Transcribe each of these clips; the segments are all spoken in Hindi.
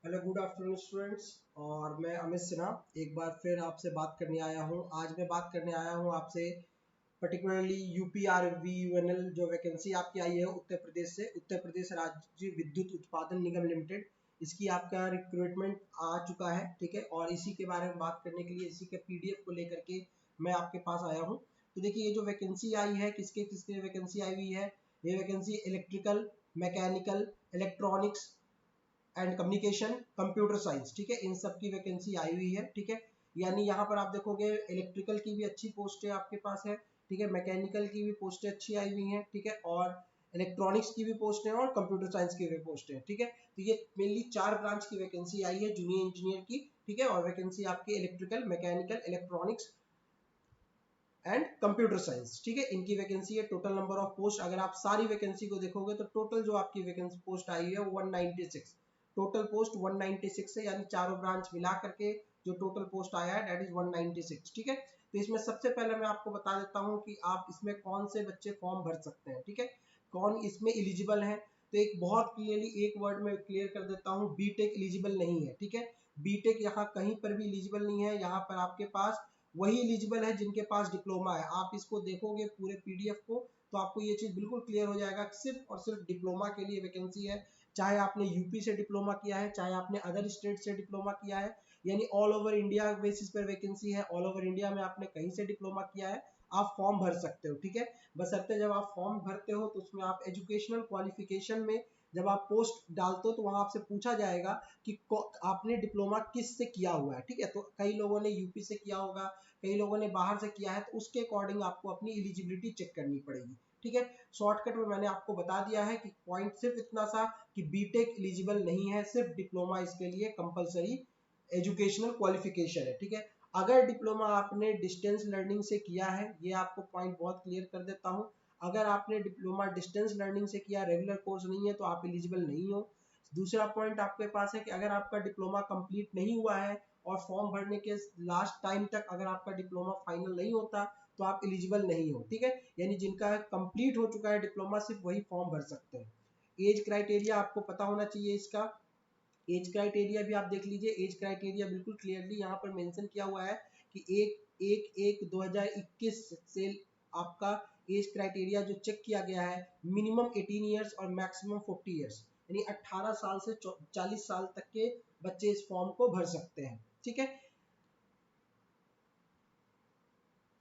Hello good afternoon students. और मैं अमित सिन्हा एक बार फिर आपसे बात करने आया हूँ। आज मैं बात करने आया हूँ आपसे पर्टिकुलरली UPRVUNL जो वैकेंसी आपकी आई है उत्तर प्रदेश से, उत्तर प्रदेश राज्य विद्युत उत्पादन निगम लिमिटेड। इसकी आपका रिक्रूटमेंट आ चुका है, ठीक है। और इसी के बारे में बात करने के लिए इसी के PDF को लेकर के मैं आपके पास आया हूँ। तो देखिए, ये जो वैकेंसी आई है किसके किसके वैकेंसी आई हुई है। ये vacancy electrical, mechanical, electronics and communication, computer science, ठीक है, इन सब की वैकेंसी आई हुई है, ठीक है। यानी यहाँ पर आप देखोगे इलेक्ट्रिकल की भी अच्छी पोस्टें आपके पास है, ठीक है, मैकेनिकल की भी पोस्टें अच्छी आई हुई हैं, ठीक है, और इलेक्ट्रॉनिक्स की भी पोस्ट है और कंप्यूटर साइंस की भी पोस्ट है, ठीक है। तो ये मेनली 4 ब्रांच की वैकेंसी आई है जूनियर इंजीनियर की, ठीक है। और वैकेंसी आपकी electrical, mechanical, electronics and computer science, ठीक है, इनकी वैकेंसी है। टोटल नंबर ऑफ पोस्ट अगर आप सारी वैकेंसी को देखोगे तो टोटल जो आपकी वैकेंसी पोस्ट आई है 196, टोटल पोस्ट 196 है। यानी चारों ब्रांच मिला करके जो टोटल पोस्ट आया है दैट इज 196, ठीक है। तो इसमें सबसे पहले मैं आपको बता देता हूँ कि आप इसमें कौन से बच्चे फॉर्म भर सकते हैं, ठीक है, कौन इसमें एलिजिबल है। तो एक बहुत क्लियरली एक वर्ड में क्लियर कर देता हूँ, बीटेक एलिजिबल नहीं है, ठीक है। बीटेक यहाँ कहीं पर भी एलिजिबल नहीं है। यहाँ पर आपके पास वही एलिजिबल है जिनके पास डिप्लोमा है। आप इसको देखोगे पूरे PDF को तो आपको ये चीज बिल्कुल क्लियर हो जाएगा, सिर्फ और सिर्फ डिप्लोमा के लिए वैकेंसी है। चाहे आपने यूपी से डिप्लोमा किया है, चाहे आपने अदर स्टेट से डिप्लोमा किया है, यानी ऑल ओवर इंडिया बेसिस पर वैकेंसी है। ऑल ओवर इंडिया में आपने कहीं से डिप्लोमा किया है, आप फॉर्म भर सकते हो, ठीक है। बशर्ते जब आप फॉर्म भरते हो तो उसमें आप एजुकेशनल क्वालिफिकेशन में जब आप पोस्ट डालते हो तो वहां आपसे पूछा जाएगा कि आपने डिप्लोमा किस से किया हुआ है, ठीक है। तो कई लोगों ने यूपी से किया होगा, कई लोगों ने बाहर से किया है, तो उसके अकॉर्डिंग आपको अपनी एलिजिबिलिटी चेक करनी पड़ेगी, ठीक है। शॉर्टकट में मैंने आपको बता दिया है कि पॉइंट सिर्फ इतना सा कि बीटेक एलिजिबल नहीं है, सिर्फ डिप्लोमा इसके लिए कंपलसरी एजुकेशनल क्वालिफिकेशन है, ठीक है। अगर डिप्लोमा आपने डिस्टेंस लर्निंग से किया है, ये आपको पॉइंट बहुत क्लियर कर देता हूँ, अगर आपने डिप्लोमा डिस्टेंस लर्निंग से किया, रेगुलर कोर्स नहीं है, तो आप एलिजिबल नहीं हो। दूसरा पॉइंट आपके पास है कि अगर आपका डिप्लोमा कंप्लीट नहीं हुआ है और फॉर्म भरने के लास्ट टाइम तक अगर आपका डिप्लोमा फाइनल नहीं होता तो आप एलिजिबल नहीं हो, ठीक है। यानी जिनका कंप्लीट हो चुका है डिप्लोमा सिर्फ वही फॉर्म भर सकते हैं। एज क्राइटेरिया आपको पता होना चाहिए इसका। एज क्राइटेरिया भी आप देख लीजिए, एज क्राइटेरिया बिल्कुल क्लियरली यहाँ पर मेंशन किया हुआ है कि 1/1/2021 से आपका एज क्राइटेरिया जो चेक किया गया है मिनिमम 18 ईयर्स और मैक्सिमम 40 ईयर्स, यानी 18 साल से 40 साल तक के बच्चे इस फॉर्म को भर सकते हैं, ठीक है।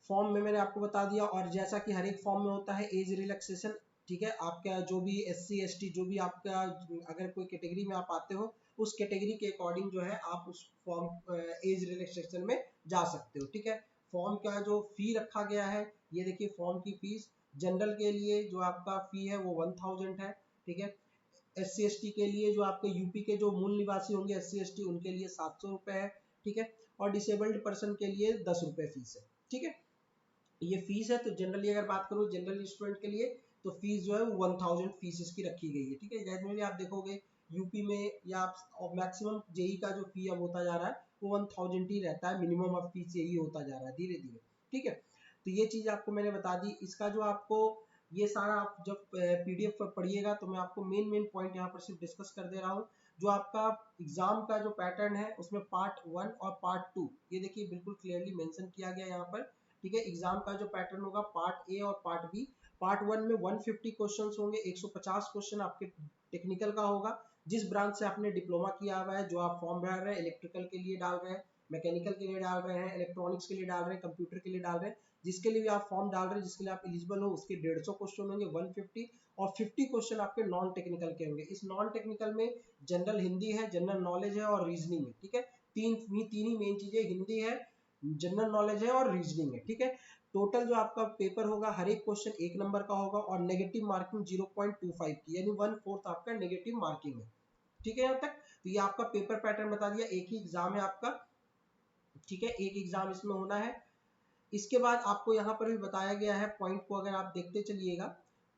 फॉर्म में मैंने आपको बता दिया, और जैसा कि हर एक फॉर्म में होता है एज रिलैक्सेशन, ठीक है। आपका जो भी SC ST जो भी आपका अगर कोई कैटेगरी में आप आते हो उस कैटेगरी के अकॉर्डिंग जो है आप उस फॉर्म एज रिलैक्सेशन में जा सकते हो, ठीक है। फॉर्म का जो फी रखा गया है, ये देखिए फॉर्म की फीस जनरल के लिए जो आपका फी है वो 1000 है, ठीक है। SC ST के लिए जो आपके यूपी के जो मूल निवासी होंगे SC ST उनके लिए 700 रुपये है, ठीक है। और डिसेबल्ड पर्सन के लिए 10 रुपये फीस है, ठीक है। ये फीस है। तो जनरली अगर बात करूँ जनरल स्टूडेंट के लिए तो फीस जो है वो 1000 फीस इसकी रखी गई है, ठीक है। जनरली आप देखोगे यूपी में या मैक्सिमम जेई का जो फी अब होता जा रहा है वो 1000 ही रहता है, मिनिमम ऑफ फीस यही होता जा रहा है धीरे धीरे, ठीक है। तो ये चीज आपको मैंने बता दी। इसका जो आपको ये सारा आप जब PDF पर पढ़िएगा तो मैं आपको मेन पॉइंट यहाँ पर सिर्फ डिस्कस कर दे रहा हूँ। जो आपका एग्जाम का जो पैटर्न है उसमें पार्ट 1 और पार्ट 2 ये देखिए बिल्कुल क्लियरली मेंशन किया गया यहाँ पर, ठीक है। एग्जाम का जो पैटर्न होगा पार्ट A और पार्ट B। पार्ट 1 में 150 क्वेश्चंस होंगे, 150 क्वेश्चन आपके टेक्निकल का होगा, जिस ब्रांच से आपने डिप्लोमा किया हुआ है, जो आप फॉर्म भर रहे हैं, इलेक्ट्रिकल के लिए डाल रहे हैं, मैकेनिकल के लिए डाल रहे हैं, इलेक्ट्रॉनिक्स के लिए डाल रहे हैं, कंप्यूटर के लिए डाल रहे हैं, जिसके लिए भी आप फॉर्म डाल रहे हैं, जिसके लिए आप एलिजिबल हो, उसके 150 क्वेश्चन होंगे 150, और 50 क्वेश्चन आपके नॉन टेक्निकल के होंगे। इस नॉन टेक्निकल में जनरल हिंदी है, जनरल नॉलेज है और रीजनिंग है, ठीक है। तीन ही मेन चीजें हिंदी है, जनरल नॉलेज है और रीजनिंग है, ठीक है। टोटल जो आपका पेपर होगा हर एक क्वेश्चन 1 नंबर का होगा और नेगेटिव मार्किंग 0.25 की, यानी 1/4 आपका नेगेटिव मार्किंग है, ठीक है। यहाँ तक तो ये आपका पेपर पैटर्न बता दिया, एक ही एग्जाम है आपका, ठीक है, एक एग्जाम इसमें होना है। इसके बाद आपको यहाँ पर भी बताया गया है पॉइंट को अगर आप देखते चलिएगा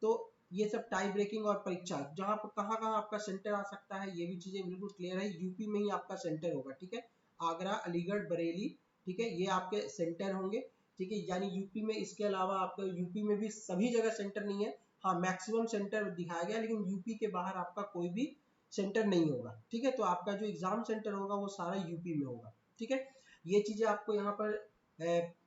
तो ये सब टाई ब्रेकिंग और परीक्षा जहाँ पर कहाँ कहाँ आपका सेंटर आ सकता है ये भी चीजें बिल्कुल क्लियर है। यूपी में ही आपका सेंटर होगा, ठीक है, आगरा, अलीगढ़, बरेली, ठीक है, ये आपके सेंटर होंगे, ठीक है। यानी यूपी में इसके अलावा आपका यूपी में भी सभी जगह सेंटर नहीं है, हाँ मैक्सिमम सेंटर दिखाया गया, लेकिन यूपी के बाहर आपका कोई भी सेंटर नहीं होगा, ठीक है। तो आपका जो एग्जाम सेंटर होगा वो सारा यूपी में होगा, ठीक है। ये चीजें आपको यहाँ पर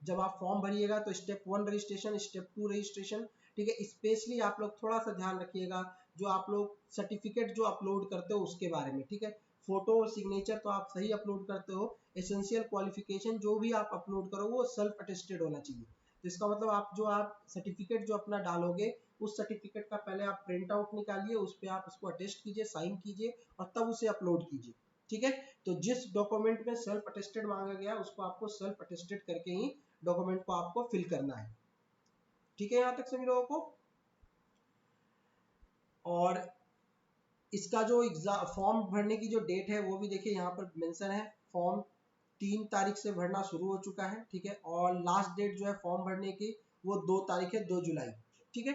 जब आप फॉर्म भरिएगा तो स्टेप 1 रजिस्ट्रेशन, स्टेप 2 रजिस्ट्रेशन, ठीक है। स्पेशली आप लोग थोड़ा सा ध्यान रखिएगा जो आप लोग सर्टिफिकेट जो अपलोड करते हो उसके बारे में, ठीक है। फोटो और सिग्नेचर तो आप सही अपलोड करते हो, एसेंशियल क्वालिफिकेशन जो भी आप अपलोड करो वो सेल्फ अटेस्टेड होना चाहिए। तो इसका मतलब आप सर्टिफिकेट जो अपना डालोगे उस सर्टिफिकेट का पहले आप प्रिंट आउट निकालिए, उस पर आप उसको अटेस्ट कीजिए, साइन कीजिए और तब उसे अपलोड कीजिए, ठीक है। तो जिस डॉक्यूमेंट में सेल्फ अटेस्टेड मांगा गया उसको आपको सेल्फ अटेस्टेड करके ही डॉक्यूमेंट को आपको फिल करना है, ठीक है, यहाँ तक सभी लोगों को। और इसका जो एग्जाम फॉर्म भरने की जो डेट है वो भी देखिए यहाँ पर मेंशन है। फॉर्म 3 तारीख से भरना शुरू हो चुका है, ठीक है। और लास्ट डेट जो है फॉर्म भरने की वो 2 तारीख है, 2 जुलाई, ठीक है।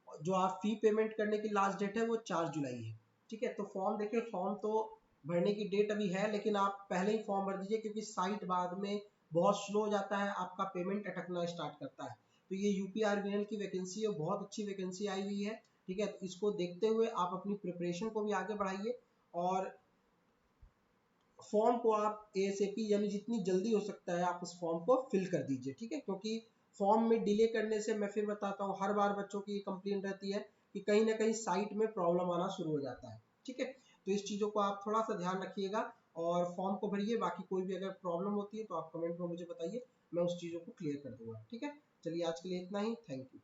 जो आप फी पेमेंट करने की लास्ट डेट है वो 4 जुलाई है, ठीक है। तो फॉर्म देखिए, फॉर्म तो भरने की डेट अभी है लेकिन आप पहले ही फॉर्म भर दीजिए क्योंकि साइट बाद में बहुत स्लो हो जाता है, आपका पेमेंट अटकना स्टार्ट करता है। तो ये यूपीआरवीएनएल की वैकेंसी है, बहुत अच्छी वैकेंसी आई हुई है, ठीक है। तो इसको देखते हुए आप अपनी प्रिपरेशन को भी आगे बढ़ाइए और फॉर्म को आप एएसएपी यानी जितनी जल्दी हो सकता है आप उस फॉर्म को फिल कर दीजिए, ठीक है। क्योंकि फॉर्म में डिले करने से मैं फिर बताता हूँ, हर बार बच्चों की कंप्लेन रहती है कि कहीं ना कहीं साइट में प्रॉब्लम आना शुरू हो जाता है, ठीक है। तो इस चीज़ों को आप थोड़ा सा ध्यान रखिएगा और फॉर्म को भरिए। बाकी कोई भी अगर प्रॉब्लम होती है तो आप कमेंट में मुझे बताइए, मैं उस चीज़ों को क्लियर कर दूंगा, ठीक है। चलिए आज के लिए इतना ही, थैंक यू।